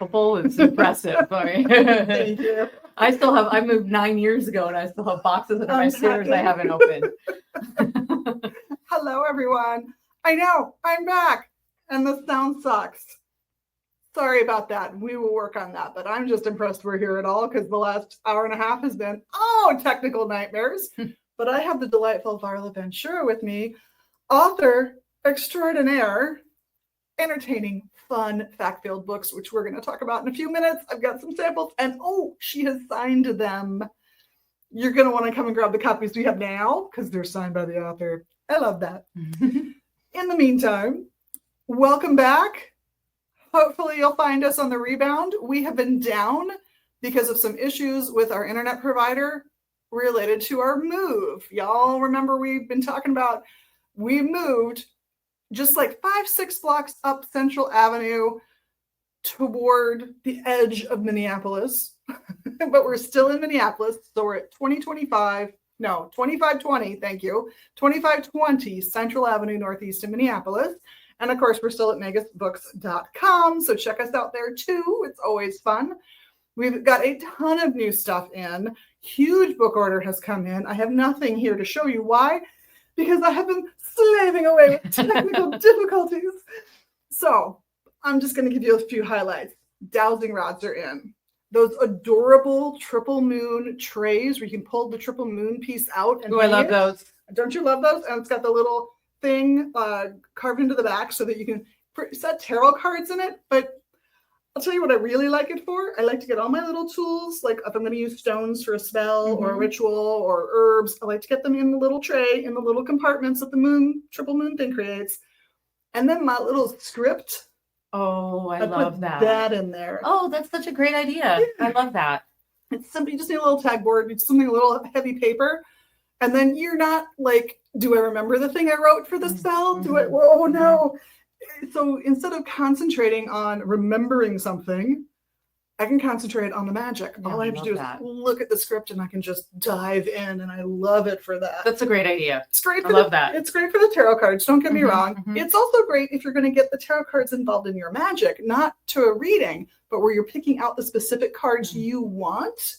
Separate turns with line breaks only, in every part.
unstoppable. It's impressive.
Thank you.
I moved 9 years ago and I still have boxes under my stairs I haven't opened.
Hello, everyone. I know, I'm back. And the sound sucks. Sorry about that. We will work on that. But I'm just impressed we're here at all because the last hour and a half has been, technical nightmares. But I have the delightful Varla Ventura with me, author extraordinaire, entertaining, fun, fact-filled books, which we're going to talk about in a few minutes. I've got some samples, and she has signed them. You're going to want to come and grab the copies we have now because they're signed by the author. I love that. In the meantime, welcome back. Hopefully you'll find us on the rebound. We have been down because of some issues with our internet provider related to our move. Y'all remember we've been talking about we moved just like 5-6 blocks up Central Avenue toward the edge of Minneapolis, but we're still in Minneapolis. So we're at 2520, thank you, 2520 Central Avenue Northeast in Minneapolis. And of course, we're still at megabooks.com. So check us out there too. It's always fun. We've got a ton of new stuff in. Huge book order has come in. I have nothing here to show you why, because I have been slaving away with technical difficulties. So I'm just going to give you a few highlights. Dowsing rods are in. Those adorable triple moon trays where you can pull the triple moon piece out. And
I love those.
Don't you love those? And it's got the little thing carved into the back so that you can set tarot cards in it. But I'll tell you what I really like it for. I like to get all my little tools, like if I'm going to use stones for a spell or a ritual or herbs, I like to get them in the little tray, in the little compartments that the triple moon thing creates. And then my little script.
Oh, I love that.
That in there.
Oh, that's such a great idea. Yeah. I love that.
It's simple. You just need a little tag board. It's something a little heavy paper. And then you're not like, do I remember the thing I wrote for the spell? Do I? Oh, no. So instead of concentrating on remembering something, I can concentrate on the magic.
Yeah,
all I have to do is look at the script and I can just dive in, and I love it for that.
That's a great idea.
It's great.
I love that.
It's great for the tarot cards. Don't get me wrong. It's also great if you're going to get the tarot cards involved in your magic, not to a reading, but where you're picking out the specific cards you want.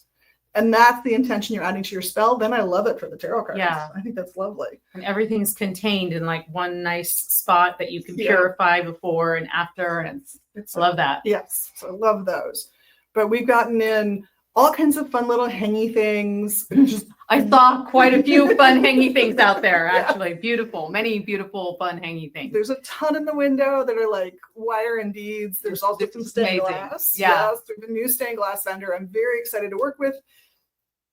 And that's the intention you're adding to your spell. Then I love it for the tarot cards.
Yeah.
I think that's lovely.
And everything's contained in like one nice spot that you can purify before and after. And I love that.
Yes. So I love those. But we've gotten in all kinds of fun little hangy things.
I saw quite a few fun hangy things out there, actually. Beautiful. Many beautiful, fun hangy things.
There's a ton in the window that are like wire and beads. There's also some stained glass.
Yeah.
Yes, we have a new stained glass vendor I'm very excited to work with,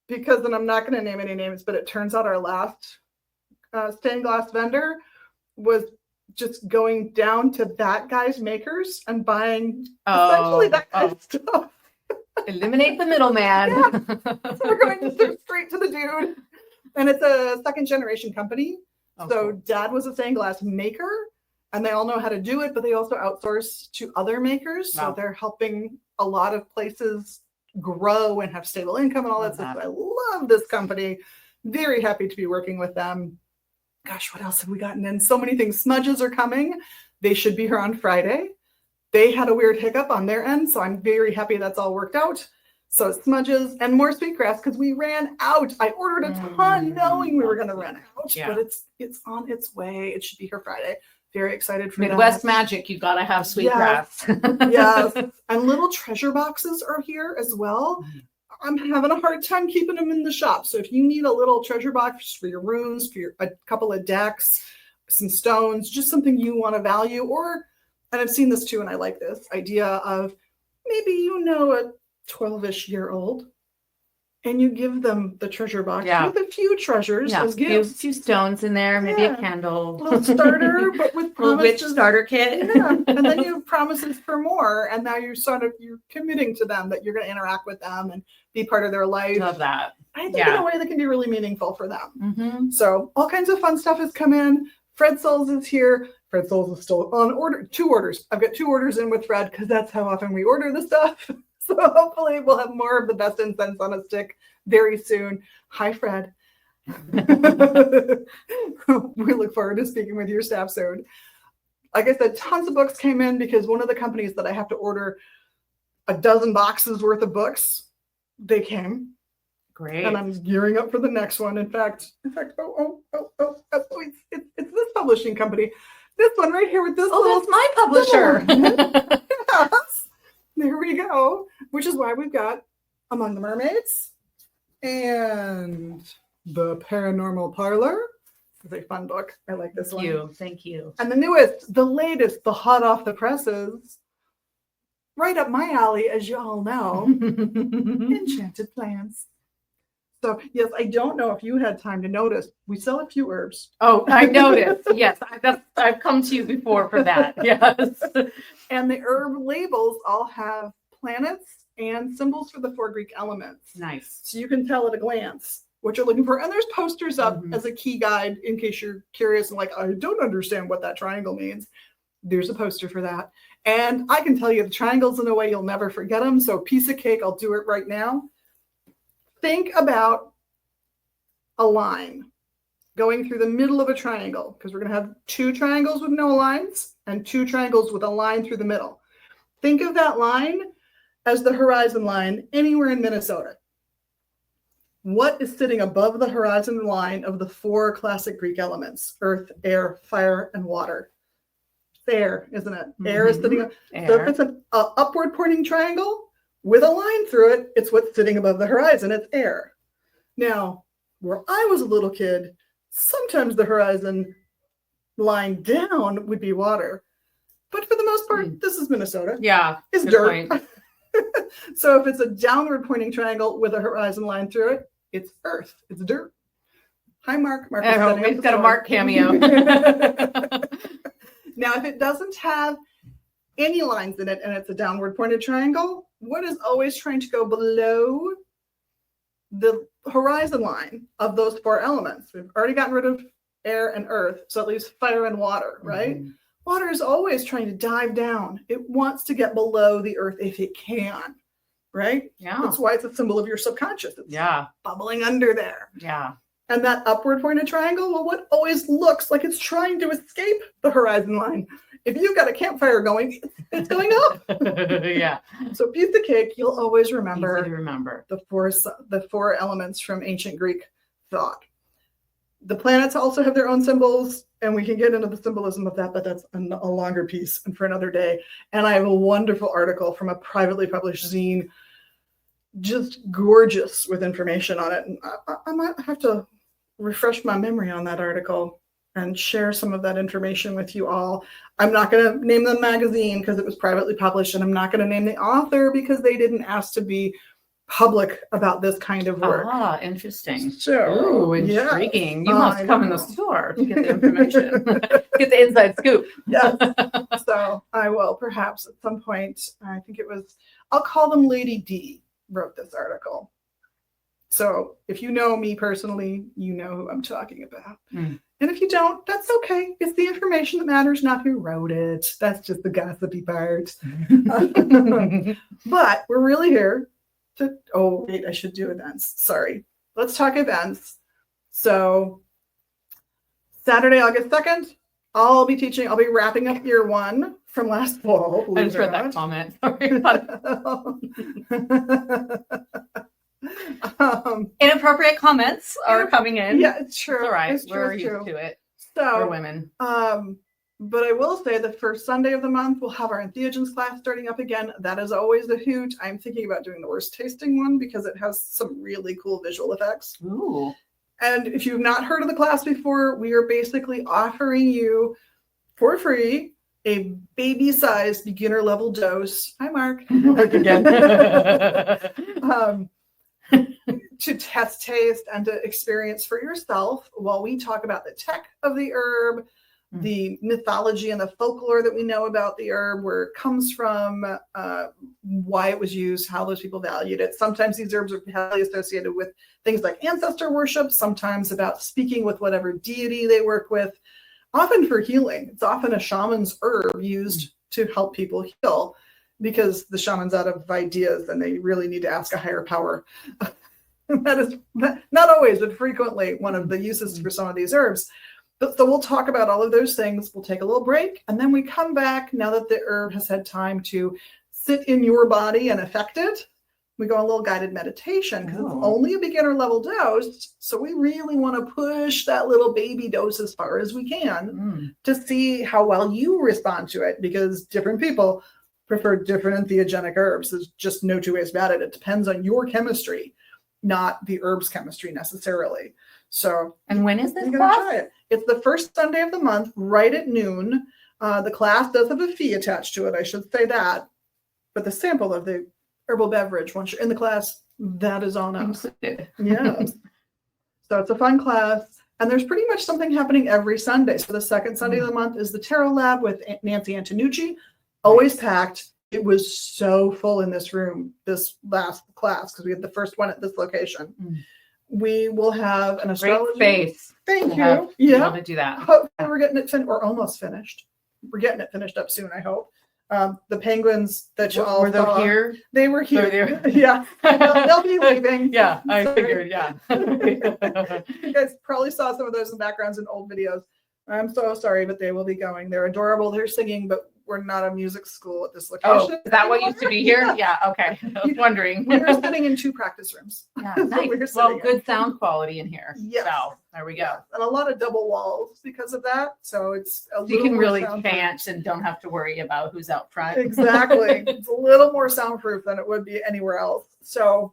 because then I'm not going to name any names, but it turns out our last stained glass vendor was just going down to that guy's makers and buying essentially that guy's stuff.
Eliminate the middleman.
So we're going straight to the dude. And it's a second generation company. So dad was a stained glass maker and they all know how to do it, but they also outsource to other makers. So they're helping a lot of places grow and have stable income and all that stuff. I love this company. Very happy to be working with them. Gosh, what else have we gotten in? So many things. Smudges are coming. They should be here on Friday. They had a weird hiccup on their end, so I'm very happy that's all worked out. So smudges and more sweetgrass because we ran out. I ordered a ton knowing we were going to run out, but it's on its way. It should be here Friday. Very excited for
Midwest magic. You got to have sweetgrass.
Yes. And little treasure boxes are here as well. I'm having a hard time keeping them in the shop. So if you need a little treasure box for your runes, for a couple of decks, some stones, just something you want to value, and I've seen this too, and I like this idea of maybe a 12-ish year old and you give them the treasure box with a few treasures as gifts.
A few stones in there, maybe a candle.
A little starter, but with promises.
A witch starter kit.
And then you have promises for more, and now you're committing to them that you're going to interact with them and be part of their life.
Love that.
I think in a way that can be really meaningful for them. So all kinds of fun stuff has come in. Fred Souls is here. Fred Souls is still on order. 2 orders. I've got 2 orders in with Fred because that's how often we order the stuff. So hopefully we'll have more of the best incense on a stick very soon. Hi, Fred. We look forward to speaking with your staff soon. Like I said, tons of books came in because one of the companies that I have to order a dozen boxes worth of books. They came.
Great.
And I'm gearing up for the next one. In fact, it's this publishing company. This one right here with this
Oh, that's my publisher.
Yes. There we go. Which is why we've got Among the Mermaids and The Paranormal Parlor. This is a fun book. I like this one.
Thank you.
And the newest, the latest, the hot off the presses, right up my alley, as you all know, Enchanted Plants. So, yes, I don't know if you had time to notice, we sell a few herbs.
Oh, I noticed. Yes, I've come to you before for that. Yes.
And the herb labels all have planets and symbols for the 4 Greek elements.
Nice.
So you can tell at a glance what you're looking for. And there's posters up as a key guide in case you're curious and like, I don't understand what that triangle means. There's a poster for that. And I can tell you the triangles in a way you'll never forget them. So piece of cake, I'll do it right now. Think about a line going through the middle of a triangle, because we're going to have 2 triangles with no lines and 2 triangles with a line through the middle. Think of that line as the horizon line anywhere in Minnesota. What is sitting above the horizon line of the 4 classic Greek elements? Earth, air, fire, and water. It's air, isn't it? Air is sitting up. So if it's an upward pointing triangle with a line through it, it's what's sitting above the horizon. It's air. Now, where I was a little kid, sometimes the horizon line down would be water. But for the most part, this is Minnesota.
Yeah.
It's dirt. So if it's a downward pointing triangle with a horizon line through it, it's earth. It's dirt. Hi, Mark. Mark
We've got a Mark cameo.
Now, if it doesn't have any lines in it and it's a downward pointed triangle, what is always trying to go below the horizon line of those 4 elements? We've already gotten rid of air and earth, so it leaves fire and water, right? Water is always trying to dive down. It wants to get below the earth if it can, right?
Yeah.
That's why it's a symbol of your subconscious. It's bubbling under there.
Yeah.
And that upward pointed triangle, well, what always looks like it's trying to escape the horizon line? If you've got a campfire going, it's going up.
Yeah.
So piece of cake, you'll always remember,
Easy to remember
the 4 elements from ancient Greek thought. The planets also have their own symbols, and we can get into the symbolism of that, but that's a longer piece and for another day. And I have a wonderful article from a privately published zine, just gorgeous with information on it. And I might have to refresh my memory on that article and share some of that information with you all. I'm not going to name the magazine because it was privately published, and I'm not going to name the author because they didn't ask to be public about this kind of work.
Ah, interesting.
So,
intriguing. You must come in the store to get the information, get the inside scoop.
Yes. So I will perhaps at some point, I think it was, I'll call them Lady D wrote this article. So if you know me personally, you know who I'm talking about. And if you don't, that's okay. It's the information that matters, not who wrote it. That's just the gossipy part. But we're really here to, oh, wait, I should do events. Sorry. Let's talk events. So Saturday, August 2nd, I'll be wrapping up year 1 from last fall.
I just read that comment. Inappropriate comments are coming in.
Yeah, it's true.
It's all right.
We're
used to it.
So
we're women.
But I will say the first Sunday of the month, we'll have our entheogens class starting up again. That is always a hoot. I'm thinking about doing the worst tasting one because it has some really cool visual effects.
Ooh.
And if you've not heard of the class before, we are basically offering you for free a baby-sized beginner level dose. Hi, Mark.
Mark again.
To test taste and to experience for yourself while we talk about the tech of the herb, the mythology and the folklore that we know about the herb, where it comes from, why it was used, how those people valued it. Sometimes these herbs are heavily associated with things like ancestor worship, sometimes about speaking with whatever deity they work with, often for healing. It's often a shaman's herb used to help people heal because the shaman's out of ideas and they really need to ask a higher power. That is not always, but frequently one of the uses for some of these herbs. So we'll talk about all of those things. We'll take a little break, and then we come back now that the herb has had time to sit in your body and affect it, we go on a little guided meditation because it's only a beginner level dose. So we really want to push that little baby dose as far as we can to see how well you respond to it, because different people prefer different entheogenic herbs. There's just no two ways about it. It depends on your chemistry, not the herb's chemistry necessarily. So,
and when is this
you're
class?
gonna try it. It's the first Sunday of the month, right at noon. The class does have a fee attached to it. I should say that, but the sample of the herbal beverage, once you're in the class, that is on us. Yes. So it's a fun class. And there's pretty much something happening every Sunday. So the second Sunday of the month is the Tarot Lab with Nancy Antonucci. Always packed. It was so full in this room, this last class, because we had the first one at this location. We will have an astrology.
Great space.
Thank you. Yeah.
To do that.
Hopefully we're getting it finished, or almost finished. We're getting it finished up soon, I hope. The penguins that you all
were they
saw,
here?
they were here.
They were-
Yeah, they'll be leaving.
Yeah, I
Sorry.
figured. Yeah.
You guys probably saw some of those in backgrounds in old videos. I'm so sorry, but they will be going. They're adorable. They're singing, but we're not a music school at this location.
Oh, is that what used to be here? Yeah. Okay. I was wondering.
We were sitting in 2 practice rooms.
Yeah,
That's what
nice.
we were
Well,
sitting in.
good sound quality in here.
Yes.
So there we go.
And a lot of double walls because of that. So it's a
So you
little
can
more
really
soundproof.
chant and don't have to worry about who's out front.
Exactly. It's a little more soundproof than it would be anywhere else. So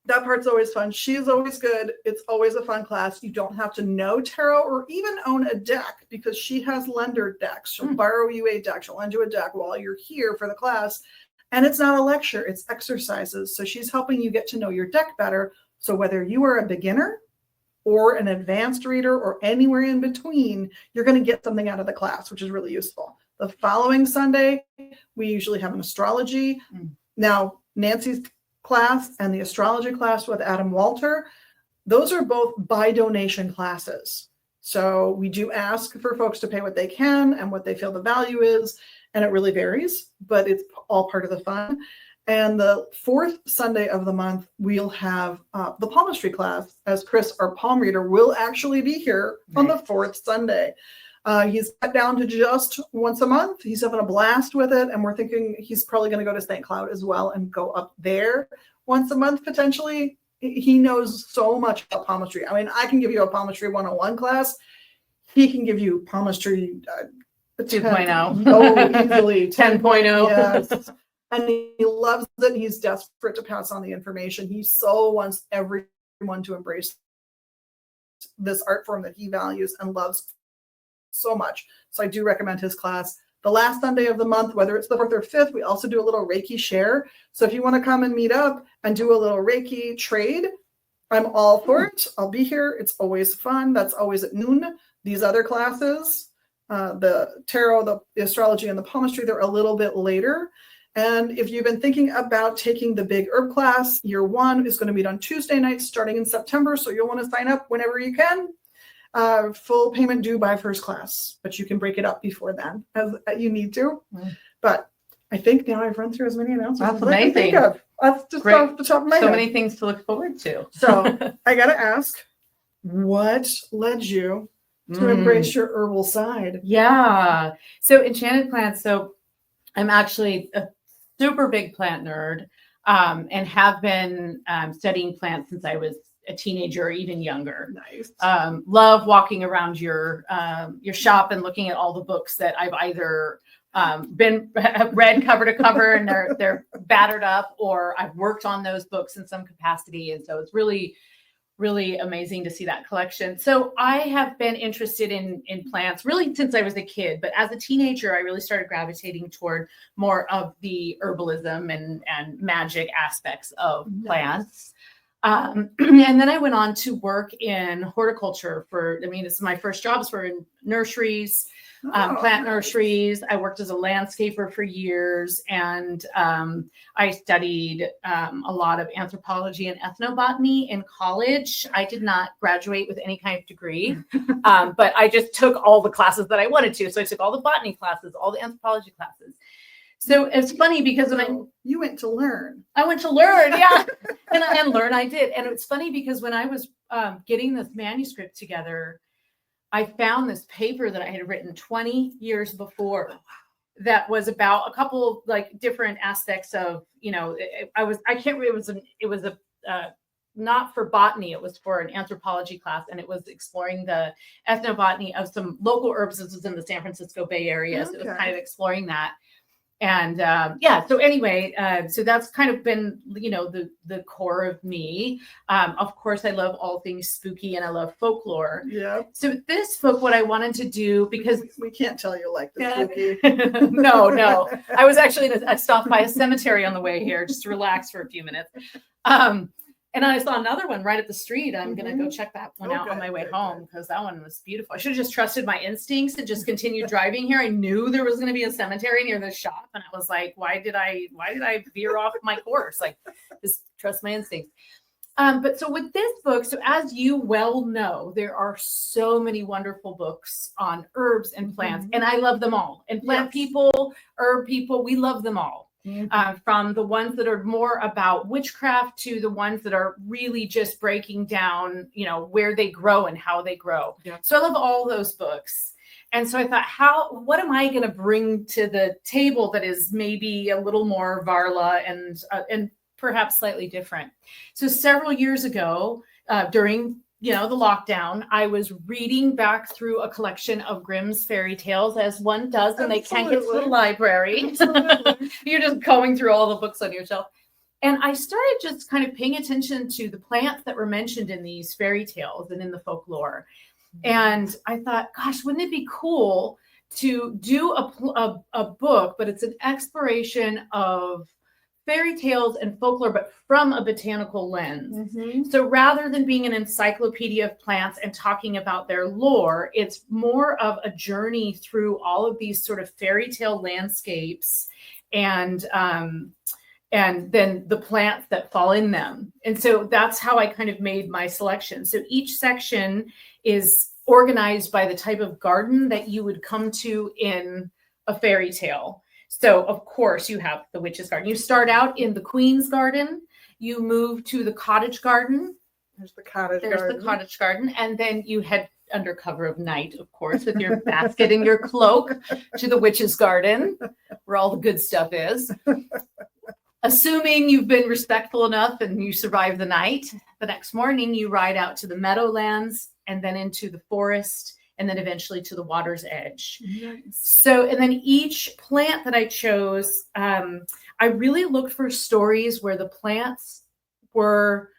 that part's always fun. She's always good. It's always a fun class. You don't have to know tarot or even own a deck, because she has lender decks. She'll borrow you a deck. She'll lend you a deck while you're here for the class. And it's not a lecture, it's exercises. So she's helping you get to know your deck better. So whether you are a beginner or an advanced reader or anywhere in between, you're going to get something out of the class, which is really useful. The following Sunday, we usually have an astrology. Now, Nancy's class and the astrology class with Adam Walter, those are both by donation classes. So we do ask for folks to pay what they can and what they feel the value is, and it really varies, but it's all part of the fun. And the 4th Sunday of the month, we'll have the palmistry class, as Chris, our palm reader, will actually be here on the 4th Sunday. He's cut down to just once a month. He's having a blast with it. And we're thinking he's probably going to go to St. Cloud as well and go up there once a month, potentially. He knows so much about palmistry. I mean, I can give you a palmistry 101 class. He can give you palmistry
2.0.
Oh, easily.
10.0.
Yes. And he loves it. He's desperate to pass on the information. He so wants everyone to embrace this art form that he values and loves so much. So I do recommend his class. The last Sunday of the month, whether it's the 4th or 5th, we also do a little Reiki share. So if you want to come and meet up and do a little Reiki trade, I'm all for it. I'll be here. It's always fun. That's always at noon. These other classes, the tarot, the astrology, and the palmistry, they're a little bit later. And if you've been thinking about taking the big herb class, year 1 is going to meet on Tuesday nights starting in September. So you'll want to sign up whenever you can. Full payment due by first class, but you can break it up before then as you need to. But I think now I've run through as many announcements.
That's amazing.
That's just
Great.
off the top of my head.
So many things to look forward to.
So I got to ask, what led you to embrace your herbal side?
Yeah. So enchanted plants. So I'm actually a super big plant nerd, and have been studying plants since I was a teenager or even younger.
Nice.
Love walking around your shop and looking at all the books that I've either been read cover to cover and they're battered up, or I've worked on those books in some capacity. And so it's really, really amazing to see that collection. So I have been interested in plants really since I was a kid, but as a teenager, I really started gravitating toward more of the herbalism and magic aspects of plants. And then I went on to work in horticulture it's my first jobs were in nurseries, plant nurseries. I worked as a landscaper for years, and I studied a lot of anthropology and ethnobotany in college. I did not graduate with any kind of degree, but I just took all the classes that I wanted to. So I took all the botany classes, all the anthropology classes. So it's funny because
you went to learn.
I went to learn, yeah, and learn I did. And it's funny because when I was getting this manuscript together, I found this paper that I had written 20 years before. that was about a couple of like different aspects of, it was a not for botany, it was for an anthropology class, and it was exploring the ethnobotany of some local herbs. This was in the San Francisco Bay Area, so it was kind of exploring that. And so anyway, so that's kind of been, the core of me. Of course, I love all things spooky and I love folklore.
Yeah.
So this book, what I wanted to do, because
we can't tell you like the spooky.
No. I was actually, I stopped by a cemetery on the way here just to relax for a few minutes. And I saw another one right at the street. I'm going to go check that one out on my way home because that one was beautiful. I should have just trusted my instincts and just continued driving here. I knew there was going to be a cemetery near the shop. And I was like, why did I veer off my course? Like, just trust my instincts. But so with this book, so as you well know, there are so many wonderful books on herbs and plants, and I love them all. And plant people, herb people, we love them all. From the ones that are more about witchcraft to the ones that are really just breaking down, where they grow and how they grow. Yeah. So I love all those books. And so I thought, what am I going to bring to the table that is maybe a little more Varla and perhaps slightly different? So several years ago, during the lockdown, I was reading back through a collection of Grimm's fairy tales, as one does when they can't get to the library. You're just going through all the books on your shelf. And I started just kind of paying attention to the plants that were mentioned in these fairy tales and in the folklore. And I thought, gosh, wouldn't it be cool to do a book, but it's an exploration of fairy tales and folklore, but from a botanical lens. So rather than being an encyclopedia of plants and talking about their lore, it's more of a journey through all of these sort of fairy tale landscapes and then the plants that fall in them. And so that's how I kind of made my selection. So each section is organized by the type of garden that you would come to in a fairy tale. So, of course, you have the witch's garden. You start out in the queen's garden. You move to the cottage garden.
There's the cottage garden.
And then you head under cover of night, of course, with your basket and your cloak to the witch's garden, where all the good stuff is. Assuming you've been respectful enough and you survive the night, the next morning you ride out to the meadowlands and then into the forest, and then eventually to the water's edge. Nice. So, and then each plant that I chose, I really looked for stories where the plants were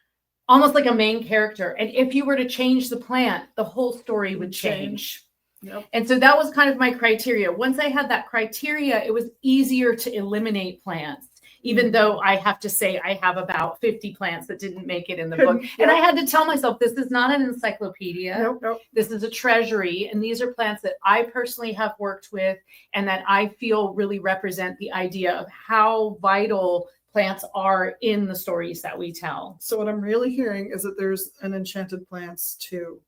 almost like a main character. And if you were to change the plant, the whole story would change. Yep. And so that was kind of my criteria. Once I had that criteria, it was easier to eliminate plants. Even though I have to say I have about 50 plants that didn't make it in the book. And I had to tell myself, this is not an encyclopedia. Nope. This is a treasury. And these are plants that I personally have worked with and that I feel really represent the idea of how vital plants are in the stories that we tell.
So what I'm really hearing is that there's an enchanted plants too.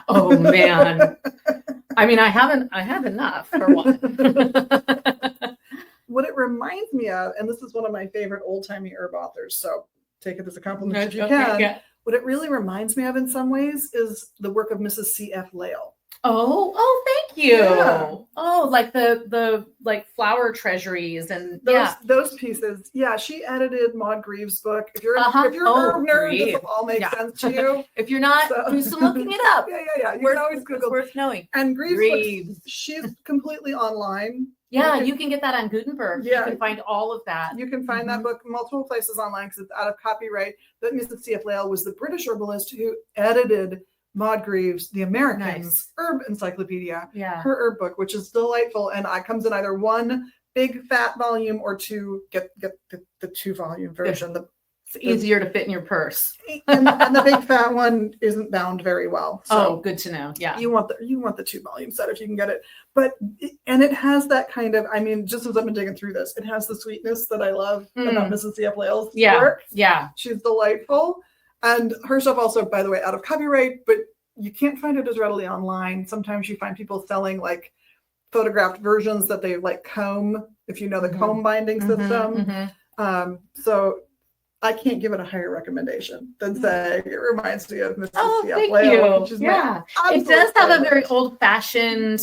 Oh, man. I mean, I have enough for one.
What it reminds me of, and this is one of my favorite old-timey herb authors, so take it as a compliment if you can. Yeah. What it really reminds me of in some ways is the work of Mrs. C.F. Lale.
Oh, thank you. Yeah. Oh, like the like flower treasuries and
those pieces. Yeah, she edited Maud Greaves' book. If you're an herb nerd, this will all make sense to you.
If you're not, do some looking it up.
Yeah. You can always Google.
It's worth knowing.
And Greaves. She's completely online.
Yeah, you can get that on Gutenberg. Yeah. You can find all of that.
You can find that book multiple places online because it's out of copyright. But Mrs. C.F. Lale was the British herbalist who edited Maud Greaves, the American's Herb Encyclopedia, her herb book, which is delightful. And it comes in either one big fat volume or two, get the 2-volume version.
It's easier to fit in your purse.
And the big fat one isn't bound very well. So
good to know. Yeah.
You want the 2-volume set if you can get it. But it has that kind of, I mean, just as I've been digging through this, it has the sweetness that I love about Mrs. C.F. Lale's work. Yeah. She's delightful. And her stuff also, by the way, out of copyright, but you can't find it as readily online. Sometimes you find people selling like photographed versions that they like comb, if you know the comb binding system. So I can't give it a higher recommendation than say it reminds me of Mrs. C.F. Lale.
It does have a very old-fashioned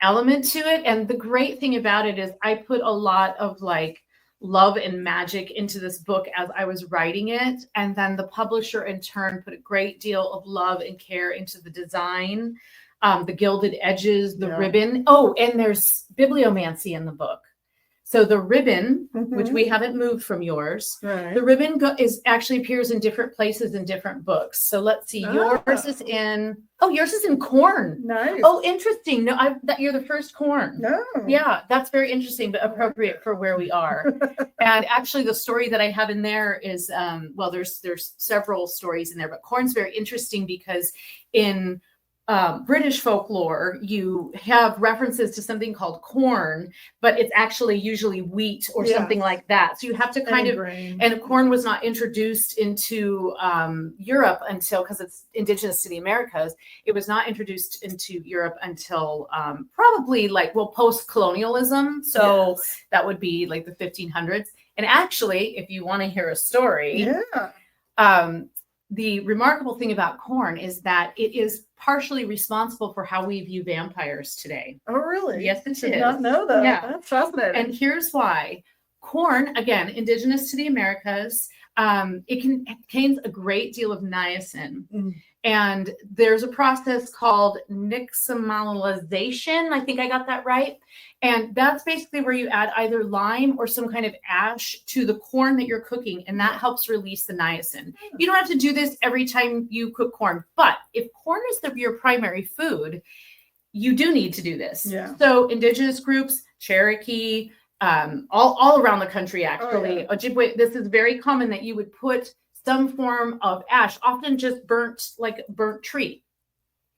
element to it. And the great thing about it is I put a lot of like love and magic into this book as I was writing it. And then the publisher in turn put a great deal of love and care into the design, the gilded edges, the ribbon. Oh, and there's bibliomancy in the book. So the ribbon, which we haven't moved from yours, the ribbon is actually appears in different places in different books. So let's see, yours is in, yours is in corn.
Nice.
Oh, interesting. No, you're the first corn.
No.
Yeah, that's very interesting, but appropriate for where we are. And actually the story that I have in there is, there's several stories in there, but corn's very interesting because in British folklore, you have references to something called corn, but it's actually usually wheat or something like that. So you have to kind of, and corn was not introduced into Europe until, because it's indigenous to the Americas, it was not introduced into Europe until probably post-colonialism. So that would be like the 1500s. And actually, if you want to hear a story, the remarkable thing about corn is that it is partially responsible for how we view vampires today.
Oh, really?
Yes, it is.
Did not know that.
Yeah.
That's fascinating.
And here's why. Corn, again, indigenous to the Americas, it contains a great deal of niacin. And there's a process called nixtamalization. I think I got that right. And that's basically where you add either lime or some kind of ash to the corn that you're cooking, and that helps release the niacin. You don't have to do this every time you cook corn, but if corn is your primary food, you do need to do this. Yeah. So indigenous groups, Cherokee, all around the country, actually, Ojibwe, this is very common that you would put some form of ash, often just burnt tree.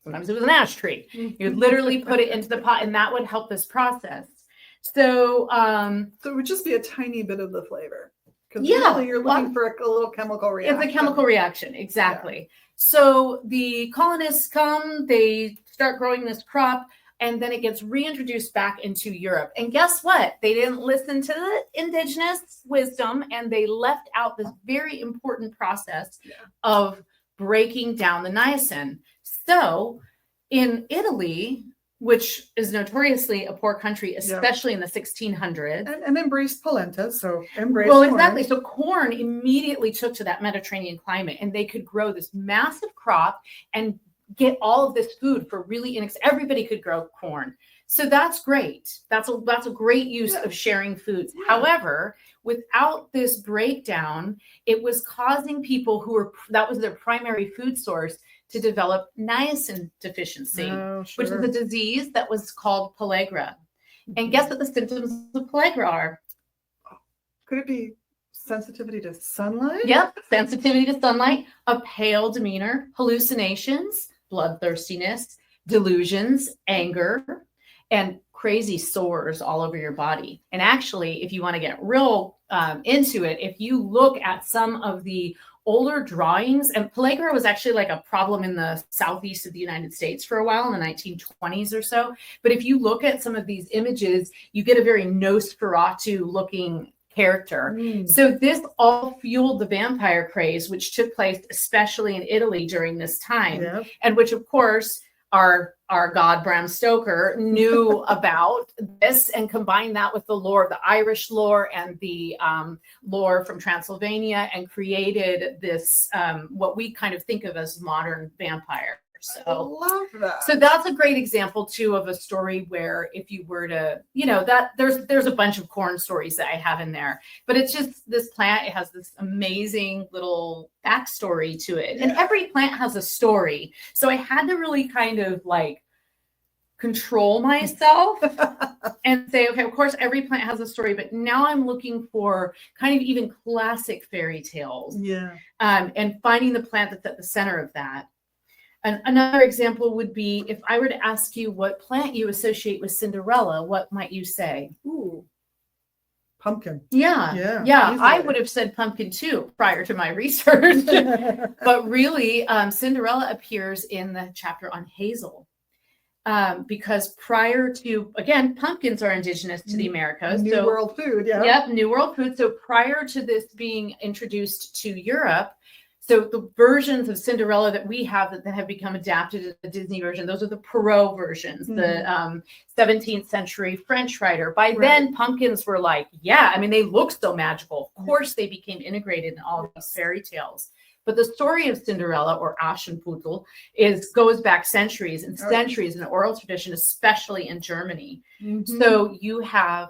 Sometimes it was an ash tree. You'd literally put it into the pot, and that would help this process. So,
so it would just be a tiny bit of the flavor. Because really you're looking for a little chemical reaction.
It's a chemical reaction, exactly. Yeah. So the colonists come, they start growing this crop, and then it gets reintroduced back into Europe. And guess what? They didn't listen to the indigenous wisdom, and they left out this very important process of breaking down the niacin. So in Italy, which is notoriously a poor country, especially in the 1600s.
And embraced polenta, so embraced
corn. Exactly. So corn immediately took to that Mediterranean climate, and they could grow this massive crop and get all of this food for really everybody could grow corn. So that's great. That's a great use of sharing foods. However, without this breakdown, it was causing people that was their primary food source to develop niacin deficiency, which is a disease that was called pellagra. And guess what the symptoms of pellagra are?
Could it be sensitivity to sunlight?
Yep, sensitivity to sunlight, a pale demeanor, hallucinations, bloodthirstiness, delusions, anger, and crazy sores all over your body. And actually, if you want to get real into it, if you look at some of the older drawings, and pellagra was actually like a problem in the southeast of the United States for a while in the 1920s or so. But if you look at some of these images, you get a very Nosferatu looking character. So this all fueled the vampire craze, which took place especially in Italy during this time, and which of course our god Bram Stoker knew about this and combined that with the lore, the Irish lore and the lore from Transylvania, and created this what we kind of think of as modern vampire. So
I love that.
So that's a great example too of a story where if you were to, that there's a bunch of corn stories that I have in there, but it's just this plant. It has this amazing little backstory to it, and every plant has a story. So I had to really kind of like control myself and say, okay, of course every plant has a story, but now I'm looking for kind of even classic fairy tales, and finding the plant that's at the center of that. And another example would be if I were to ask you what plant you associate with Cinderella, what might you say?
Ooh, pumpkin.
Yeah. I would have said pumpkin too prior to my research. But really, Cinderella appears in the chapter on hazel. Because prior to, again, pumpkins are indigenous to the Americas.
New World food,
Yep, New World food. So prior to this being introduced to Europe, So the versions of Cinderella that we have that have become adapted to the Disney version, those are the Perrault versions, the 17th century French writer. By then, pumpkins were like, yeah, I mean, they look so magical. Of course, they became integrated in all of these fairy tales. But the story of Cinderella, or Aschenputtel, goes back centuries and centuries in the oral tradition, especially in Germany. So you have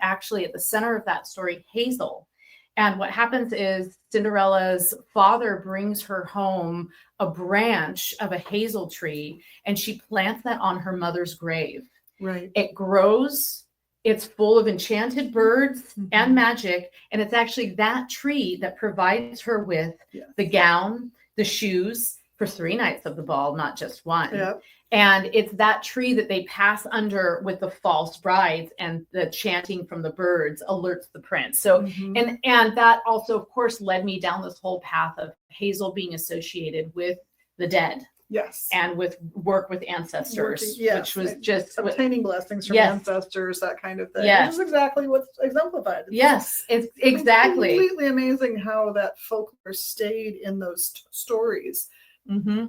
actually at the center of that story, Hazel. And what happens is Cinderella's father brings her home a branch of a hazel tree, and she plants that on her mother's grave.
Right.
It grows. It's full of enchanted birds and magic. And it's actually that tree that provides her with the gown, the shoes for 3 nights of the ball, not just one.
Yep.
And it's that tree that they pass under with the false brides, and the chanting from the birds alerts the prince. So, and that also, of course, led me down this whole path of Hazel being associated with the dead.
Yes.
And with work with ancestors, which was just
obtaining blessings from ancestors, that kind of thing.
Yes.
Which is exactly what's exemplified.
It's exactly.
It's completely amazing how that folklore stayed in those stories.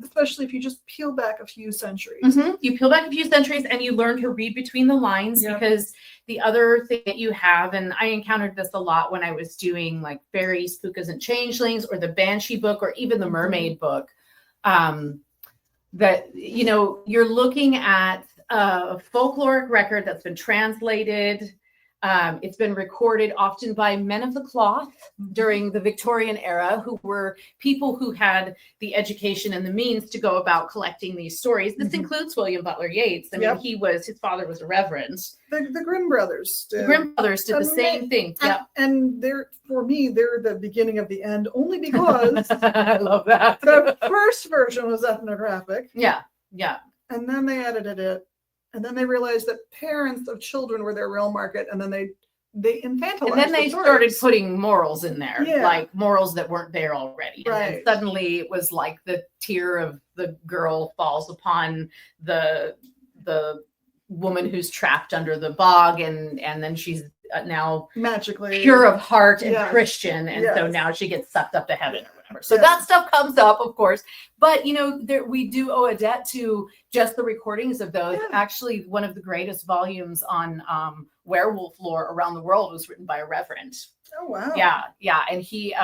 Especially if you just peel back a few centuries.
You peel back a few centuries and you learn to read between the lines, because the other thing that you have, and I encountered this a lot when I was doing like fairies, pukas, and changelings, or the Banshee book, or even the Mermaid book, that, you know, you're looking at a folkloric record that's been translated. It's been recorded often by men of the cloth during the Victorian era, who were people who had the education and the means to go about collecting these stories. This includes William Butler Yeats. I mean, his father was a reverend.
The Grimm brothers did.
The Grimm brothers did the same thing.
And for me, they're the beginning of the end, only because
I love that.
The first version was ethnographic.
Yeah.
And then they edited it. And then they realized that parents of children were their real market, and then they infantilized.
And then they started putting morals in there, like morals that weren't there already. And then suddenly it was like the tear of the girl falls upon the woman who's trapped under the bog, and then she's now
magically
pure of heart and Christian, and so now she gets sucked up to heaven or whatever. So that stuff comes up, of course, but you know, we do owe a debt to just the recordings of those. Actually, one of the greatest volumes on werewolf lore around the world was written by a reverend.
Oh wow.
Yeah, and he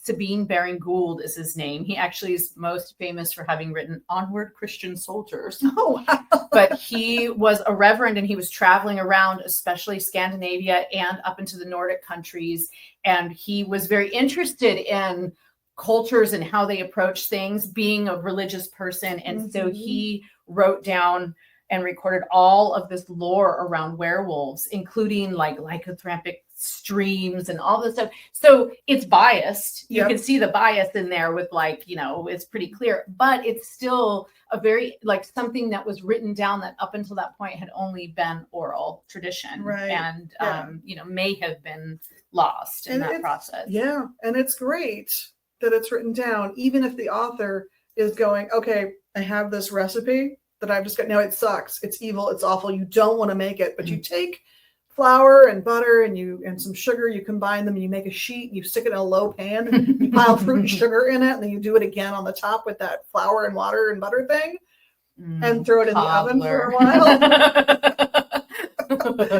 Sabine Baring Gould is his name. He actually is most famous for having written Onward Christian Soldiers.
Oh, wow.
But he was a reverend, and he was traveling around, especially Scandinavia and up into the Nordic countries. And he was very interested in cultures and how they approach things, being a religious person. And so he wrote down and recorded all of this lore around werewolves, including like lycanthropic streams and all this stuff. So it's biased. You can see the bias in there with, like, you know, it's pretty clear, but it's still a very, like, something that was written down that up until that point had only been oral tradition, and you know, may have been lost in that process.
Yeah, and it's great that it's written down, even if the author is going, okay, I have this recipe that I've just got. Now it sucks. It's evil. It's awful. You don't want to make it, but you take flour and butter and some sugar, you combine them, and you make a sheet, you stick it in a low pan, and you pile fruit and sugar in it, and then you do it again on the top with that flour and water and butter thing, and throw it in the oven for a while.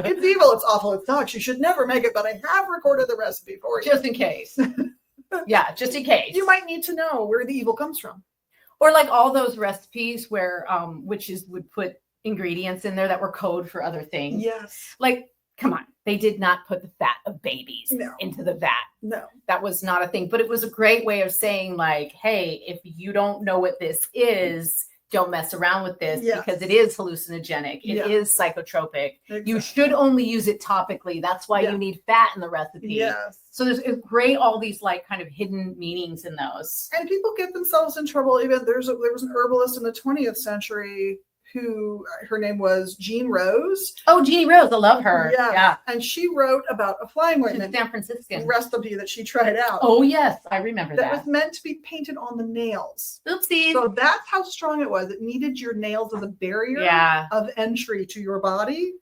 It's evil, it's awful, it sucks. You should never make it, but I have recorded the recipe for you.
Just in case. Yeah, just in case.
You might need to know where the evil comes from.
Or like all those recipes where witches would put ingredients in there that were code for other things.
Yes.
Like, come on, they did not put the fat of babies into the vat.
No.
That was not a thing. But it was a great way of saying, like, hey, if you don't know what this is, don't mess around with this, because it is hallucinogenic. It is psychotropic. Exactly. You should only use it topically. That's why you need fat in the recipe.
Yes.
So there's great, all these like kind of hidden meanings in those.
And people get themselves in trouble. Even there was an herbalist in the 20th century who, her name was Jean Rose.
Oh, Jeannie Rose. I love her. Yeah.
And she wrote about a flying ointment,
San Franciscan
recipe that she tried out.
Oh, yes. I remember that.
That was meant to be painted on the nails.
Oopsies.
So that's how strong it was. It needed your nails as a barrier of entry to your body.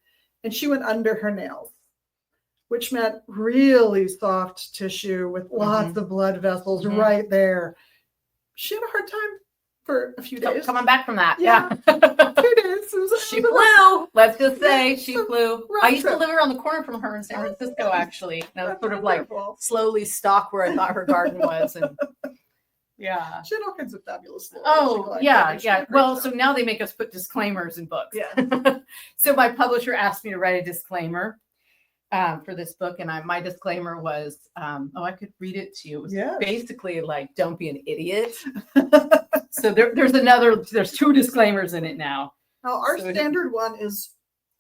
And she went under her nails which meant really soft tissue with lots of blood vessels right there. She had a hard time for a few days.
Coming back from that.
Yeah. 2 days.
She flew. Let's just say she flew. I used to
trip.
live around the corner from her in San Francisco, actually. And I was
That's
sort of
wonderful.
like slowly stalk where I thought her garden was. And yeah.
She had all kinds of fabulous stories.
Oh, yeah.
Yeah.
Well, so now they make us put disclaimers in books.
Yeah.
So my publisher asked me to write a disclaimer for this book. And my disclaimer was, I could read it to you. It was basically like, don't be an idiot. So there's 2 disclaimers in it now.
Now, our standard one is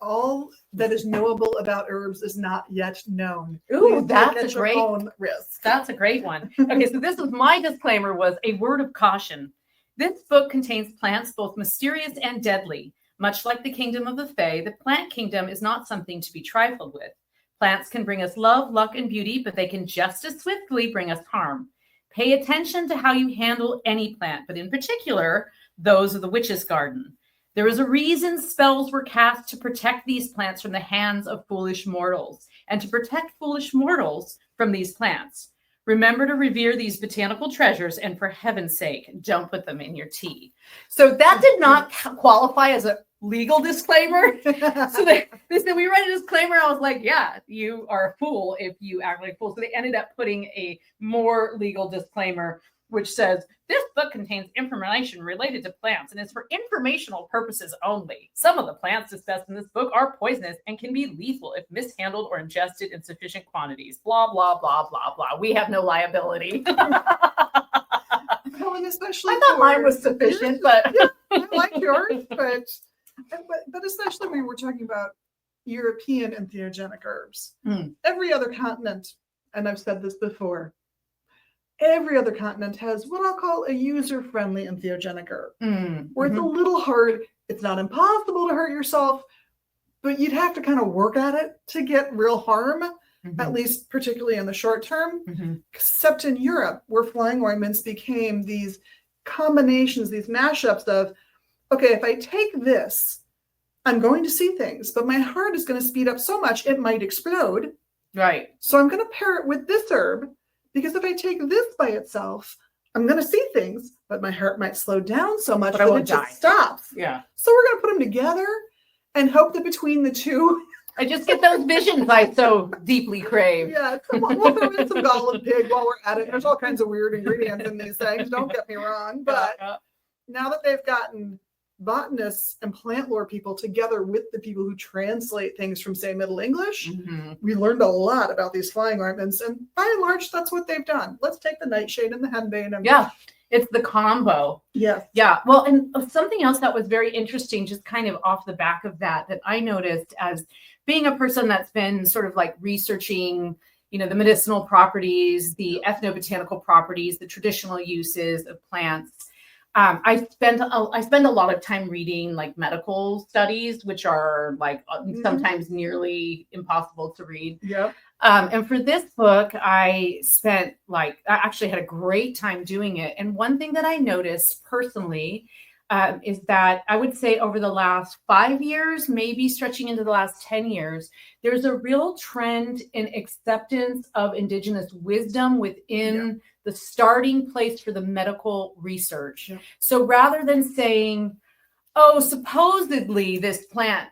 all that is knowable about herbs is not yet known.
Ooh, that's a great
own risk.
That's a great one. Okay, so this was my disclaimer was a word of caution. This book contains plants both mysterious and deadly. Much like the kingdom of the Fae, the plant kingdom is not something to be trifled with. Plants can bring us love, luck, and beauty, but they can just as swiftly bring us harm. Pay attention to how you handle any plant, but in particular, those of the witch's garden. There is a reason spells were cast to protect these plants from the hands of foolish mortals, and to protect foolish mortals from these plants. Remember to revere these botanical treasures, and for heaven's sake, don't put them in your tea. So that did not qualify as a legal disclaimer. So they said, we read a disclaimer. I was like, yeah, you are a fool if you act like a fool. So they ended up putting a more legal disclaimer, which says, this book contains information related to plants and is for informational purposes only. Some of the plants discussed in this book are poisonous and can be lethal if mishandled or ingested in sufficient quantities. Blah, blah, blah, blah, blah. We have no liability.
Well, and especially
I thought mine was sufficient, but
I like yours, but especially when we're talking about European entheogenic herbs. Every other continent, and I've said this before, every other continent has what I'll call a user-friendly entheogenic herb, where it's a little hard. It's not impossible to hurt yourself, but you'd have to kind of work at it to get real harm, at least particularly in the short term. Except in Europe, where flying ointments became these combinations, these mashups of, okay, if I take this, I'm going to see things, but my heart is going to speed up so much it might explode.
Right.
So I'm going to pair it with this herb, because if I take this by itself, I'm going to see things, but my heart might slow down so much that it just stops.
Yeah.
So we're going to put them together and hope that between the two,
I just get those visions I so deeply crave.
Yeah, we'll throw in some goblin pig while we're at it. There's all kinds of weird ingredients in these things. Don't get me wrong, but now that they've gotten botanists and plant lore people together with the people who translate things from, say, Middle English, we learned a lot about these flying ointments, and by and large, that's what they've done. Let's take the nightshade and the henbane and
it's the combo. Yeah. Well, and something else that was very interesting, just kind of off the back of that I noticed as being a person that's been sort of like researching, the medicinal properties, the ethnobotanical properties, the traditional uses of plants. I spend a lot of time reading like medical studies, which are like sometimes nearly impossible to read. And for this book, I actually had a great time doing it. And one thing that I noticed personally is that I would say over the last 5 years, maybe stretching into the last 10 years, there's a real trend in acceptance of indigenous wisdom within the starting place for the medical research. So rather than saying, oh, supposedly this plant,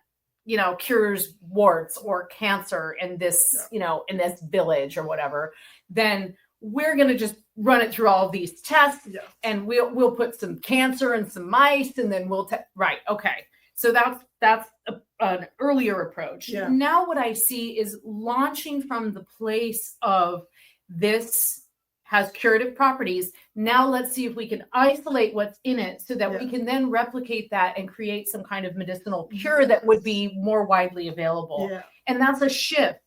cures warts or cancer in this, in this village or whatever, then we're going to just run it through all of these tests and we'll put some cancer and some mice and then right. Okay. So that's an earlier approach. Now what I see is launching from the place of this has curative properties. Now let's see if we can isolate what's in it so that we can then replicate that and create some kind of medicinal cure that would be more widely available. And that's a shift.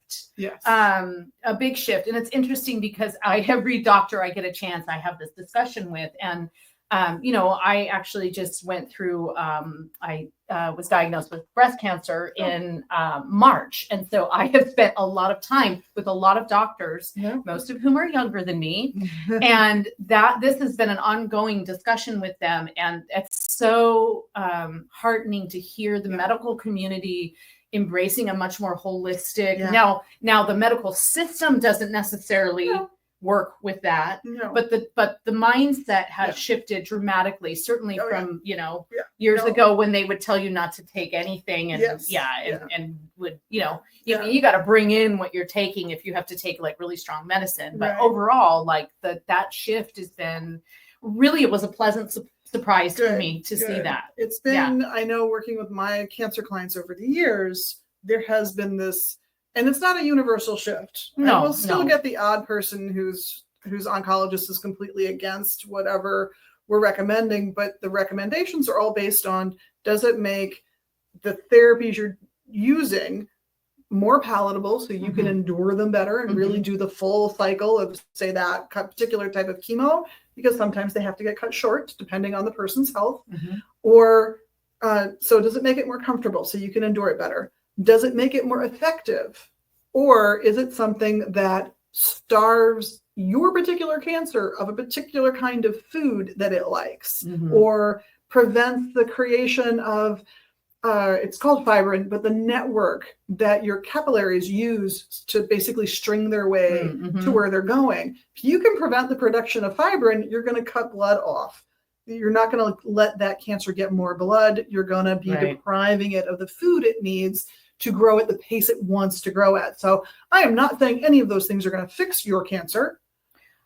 A big shift. And it's interesting because every doctor I get a chance, I have this discussion with. And, I actually just went through, I was diagnosed with breast cancer in March. And so I have spent a lot of time with a lot of doctors, most of whom are younger than me. And this has been an ongoing discussion with them. And it's so heartening to hear the medical community embracing a much more holistic.
Yeah.
Now the medical system doesn't necessarily work with that, but the mindset has shifted dramatically, certainly from years ago when they would tell you not to take anything, and and would you got to bring in what you're taking if you have to take like really strong medicine. But overall, like that shift has been really, it was a pleasant surprise for me to see that.
It's been, I know, working with my cancer clients over the years, there has been this, and it's not a universal shift.
No,
we'll still get the odd person whose oncologist is completely against whatever we're recommending, but the recommendations are all based on, does it make the therapies you're using more palatable so you can endure them better and really do the full cycle of, say, that particular type of chemo, because sometimes they have to get cut short depending on the person's health. Or so does it make it more comfortable so you can endure it better? Does it make it more effective? Or is it something that starves your particular cancer of a particular kind of food that it likes, or prevents the creation of it's called fibrin, but the network that your capillaries use to basically string their way to where they're going. If you can prevent the production of fibrin, you're going to cut blood off. You're not going to let that cancer get more blood. You're going to be depriving it of the food it needs to grow at the pace it wants to grow at. So I am not saying any of those things are going to fix your cancer,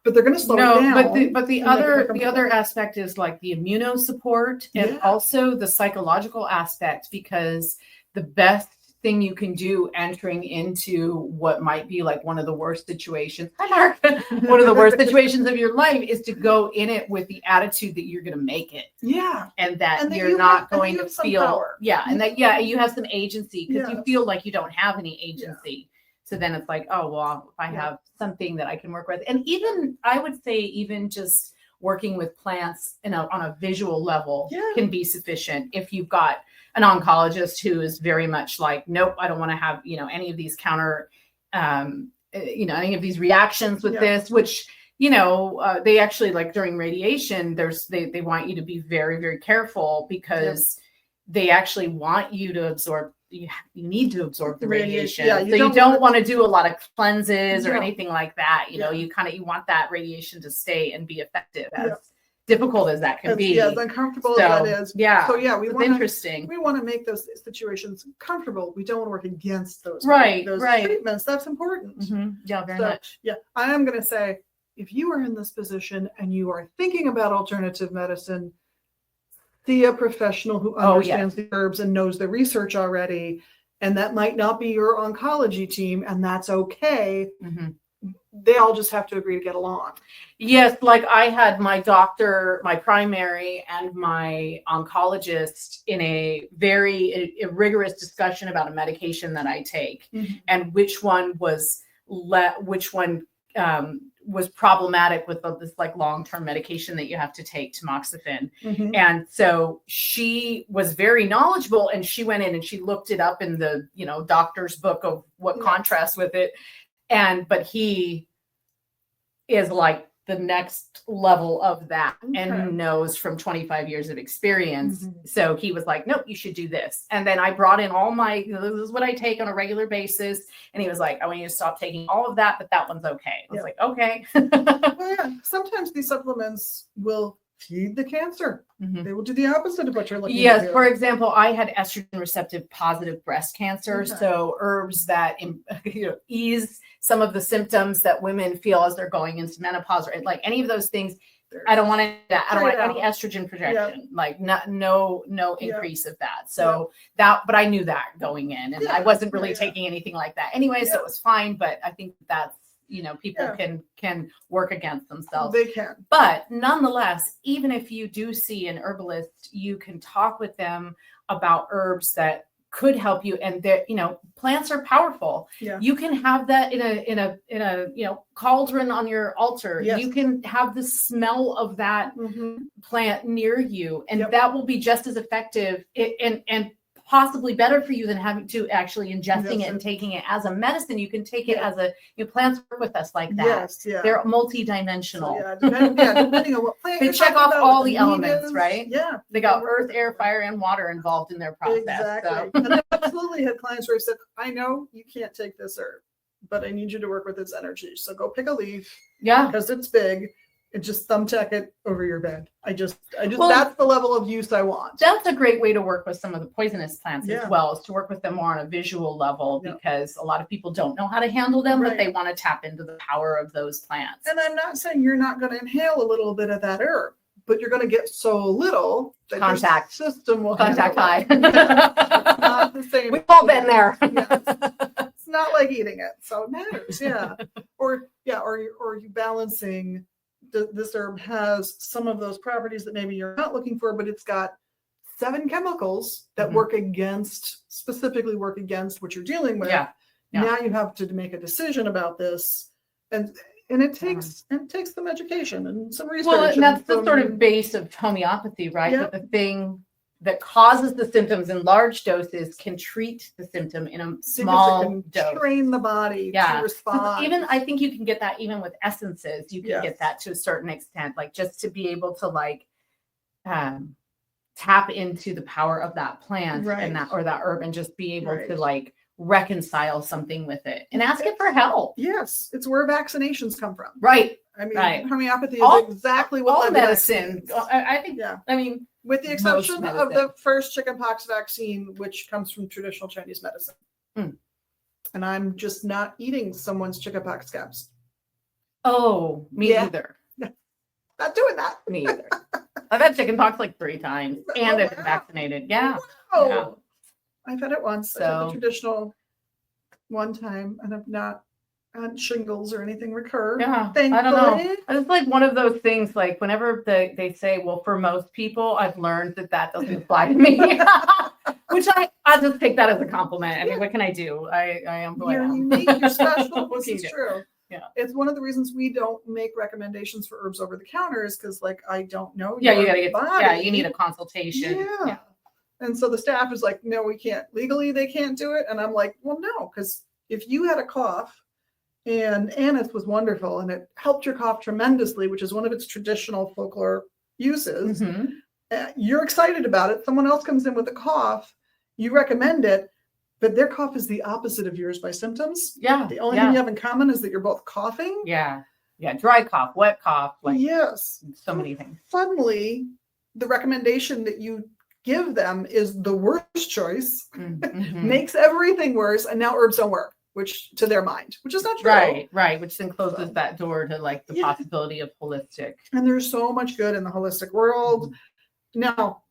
but they're going to slow it down.
But the other aspect is like the immunosupport and also the psychological aspect, because the best thing you can do entering into what might be like one of the worst situations, one of the worst situations of your life, is to go in it with the attitude that you're going to make it. And that you're not going to feel power. And that you have some agency, because you feel like you don't have any agency. So then it's like, oh, well, if I have something that I can work with. And even, I would say, even just working with plants on a visual level can be sufficient. If you've got an oncologist who is very much like, nope, I don't want to have, any of these any of these reactions with this, which, they actually, like during radiation, they want you to be very, very careful, because they actually want you to absorb. You need to absorb the radiation. So you don't want to do a lot of cleanses or anything like that. You want that radiation to stay and be effective, as difficult as that can be.
As uncomfortable as that is. So
interesting.
We want to make those situations comfortable. We don't want to work against those treatments. That's important.
Very much.
I am going to say, if you are in this position and you are thinking about alternative medicine, see a professional who understands the herbs and knows the research already. And that might not be your oncology team, and that's okay. They all just have to agree to get along.
Yes, like I had my doctor, my primary, and my oncologist in a very rigorous discussion about a medication that I take, and which one was problematic with this like long-term medication that you have to take, tamoxifen. And so she was very knowledgeable, and she went in and she looked it up in the, doctor's book of what contrasts with it. But he is like the next level of that and knows from 25 years of experience. So he was like, nope, you should do this. And then I brought in all my, this is what I take on a regular basis. And he was like, I want you to stop taking all of that, but that one's okay. I was like, okay.
Sometimes these supplements will feed the cancer. They will do the opposite of what you're looking at.
Yes, for example, I had estrogen receptive positive breast cancer. So herbs that ease some of the symptoms that women feel as they're going into menopause, or like any of those things. I don't want that. I don't want any estrogen projection, like no increase of that. So but I knew that going in, and I wasn't really taking anything like that anyway. So it was fine. But I think that's, people can work against themselves.
They can.
But nonetheless, even if you do see an herbalist, you can talk with them about herbs that could help you. And plants are powerful. You can have that in a cauldron on your altar. You can have the smell of that plant near you, and that will be just as effective. And possibly better for you than having to actually ingesting it and taking it as a medicine. You can take it as a, plants work with us like that.
Yes, yeah.
They're multi-dimensional.
So, depending on what plant
they
you're
check
talking
off
about,
all
what
the elements,
is.
right?
Yeah.
They got earth, air, fire, and water involved in their process.
Exactly.
So.
And I absolutely had clients where I said, I know you can't take this herb, but I need you to work with its energy. So go pick a leaf.
Yeah.
Because it's big. And just thumbtack it over your bed. I just that's the level of use I want.
That's a great way to work with some of the poisonous plants as well, is to work with them more on a visual level, because a lot of people don't know how to handle them, but they want to tap into the power of those plants.
And I'm not saying you're not going to inhale a little bit of that herb, but you're going to get so little that
contact
your system will
contact high.
It's not the same.
We've all been there.
It's not like eating it, so it matters. Or you balancing. This herb has some of those properties that maybe you're not looking for, but it's got 7 chemicals that specifically work against what you're dealing with. Now you have to make a decision about this, and it takes some education and some research.
Well, and that's the sort of base of homeopathy, right? That the thing that causes the symptoms in large doses can treat the symptom in a small dose.
Train the body to respond.
Even I think you can get that even with essences. You can get that to a certain extent, like just to be able to tap into the power of that plant and that herb, and just be able to reconcile something with it and ask it for help.
Yes, it's where vaccinations come from.
Right.
I mean, homeopathy is exactly what
all medicine. I think. I mean,
with the exception of the first chickenpox vaccine, which comes from traditional Chinese medicine. And I'm just not eating someone's chickenpox scabs.
Oh, me either.
Not doing that.
Me either. I've had chickenpox like 3 times and I've been vaccinated. Yeah.
I've had it once. I had the traditional one time, and I've not had shingles or anything recur.
Yeah.
Thankfully.
I don't know. It's like one of those things, like whenever they say, well, for most people, I've learned that doesn't apply to me. Which I just take that as a compliment. I mean, what can I do? I am who I am.
You're unique, you're special. This is true.
Yeah.
It's one of the reasons we don't make recommendations for herbs over the counter, is because I don't know.
Yeah, you gotta get you need a consultation.
Yeah. And so the staff is like, no, we can't. Legally, they can't do it. And I'm like, well, no, because if you had a cough, and anise was wonderful and it helped your cough tremendously, which is one of its traditional folklore uses. You're excited about it. Someone else comes in with a cough, you recommend it, but their cough is the opposite of yours by symptoms.
Yeah.
The only thing you have in common is that you're both coughing.
Yeah. Yeah. Dry cough, wet cough.
Yes.
So many things.
Suddenly, the recommendation that you give them is the worst choice, makes everything worse, and now herbs don't work, which to their mind, which is not true.
Right. Which then closes that door to the possibility of holistic.
And there's so much good in the holistic world. Now,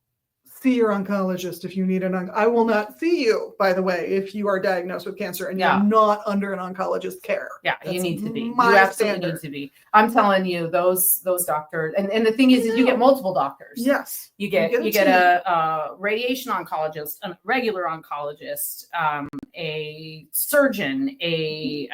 see your oncologist if you need I will not see you, by the way, if you are diagnosed with cancer and you're not under an oncologist's care.
Yeah, you need to be. You absolutely need to be. I'm telling you, those doctors, and the thing is you get multiple doctors.
Yes.
You get a radiation oncologist, a regular oncologist, a surgeon, a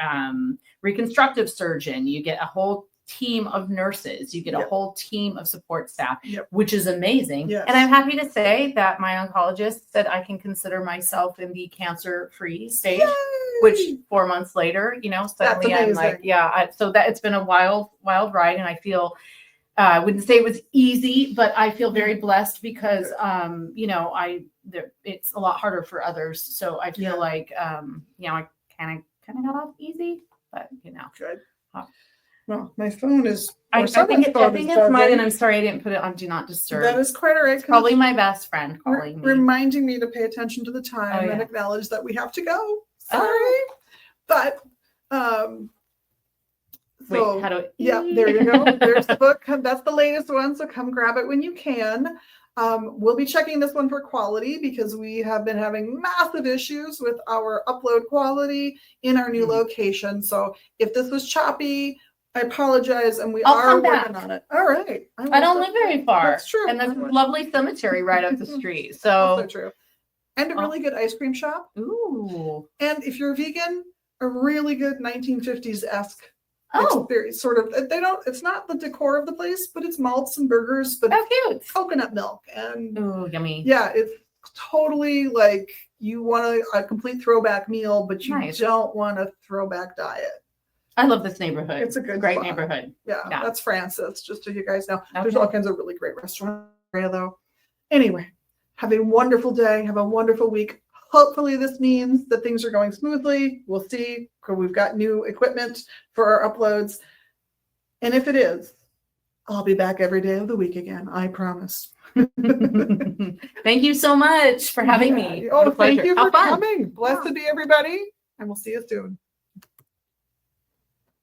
reconstructive surgeon. You get a whole team of nurses, you get a whole team of support staff, which is amazing. And I'm happy to say that my oncologist said I can consider myself in the cancer-free stage. Yay! Which 4 months later, suddenly I'm like, so that it's been a wild ride, and I feel I wouldn't say it was easy, but I feel very blessed because it's a lot harder for others. So I feel like I kind of got off easy, but
good. Well, my phone is.
I think it's mine, and I'm sorry I didn't put it on Do Not Disturb.
That is quite all right.
It's probably my best friend calling me,
reminding me to pay attention to the time and acknowledge that we have to go. Sorry, but
wait, how do
there you go. There's the book. That's the latest one, so come grab it when you can. We'll be checking this one for quality because we have been having massive issues with our upload quality in our new location. So if this was choppy, I apologize, and we are working on it. All right.
I don't live very far.
That's true.
And there's a lovely cemetery right up the street. So
also true. And a really good ice cream shop.
Ooh.
And if you're vegan, a really good 1950s-esque experience. Sort of, it's not the decor of the place, but it's malts and burgers, but
how cute.
Coconut milk and
ooh, yummy.
Yeah, it's totally like you want a complete throwback meal, but you
Nice.
don't want a throwback diet.
I love this neighborhood.
It's a good
great
spot.
neighborhood.
Yeah,
Yeah.
that's Francis, just so you guys know. There's
Okay.
all kinds of really great restaurants area though. Anyway, have a wonderful day. Have a wonderful week. Hopefully this means that things are going smoothly. We'll see. We've got new equipment for our uploads. And if it is, I'll be back every day of the week again. I promise.
Thank you so much for having me.
Oh,
What a
thank
pleasure.
you
How
for
fun.
coming. Blessed be everybody. And we'll see you soon.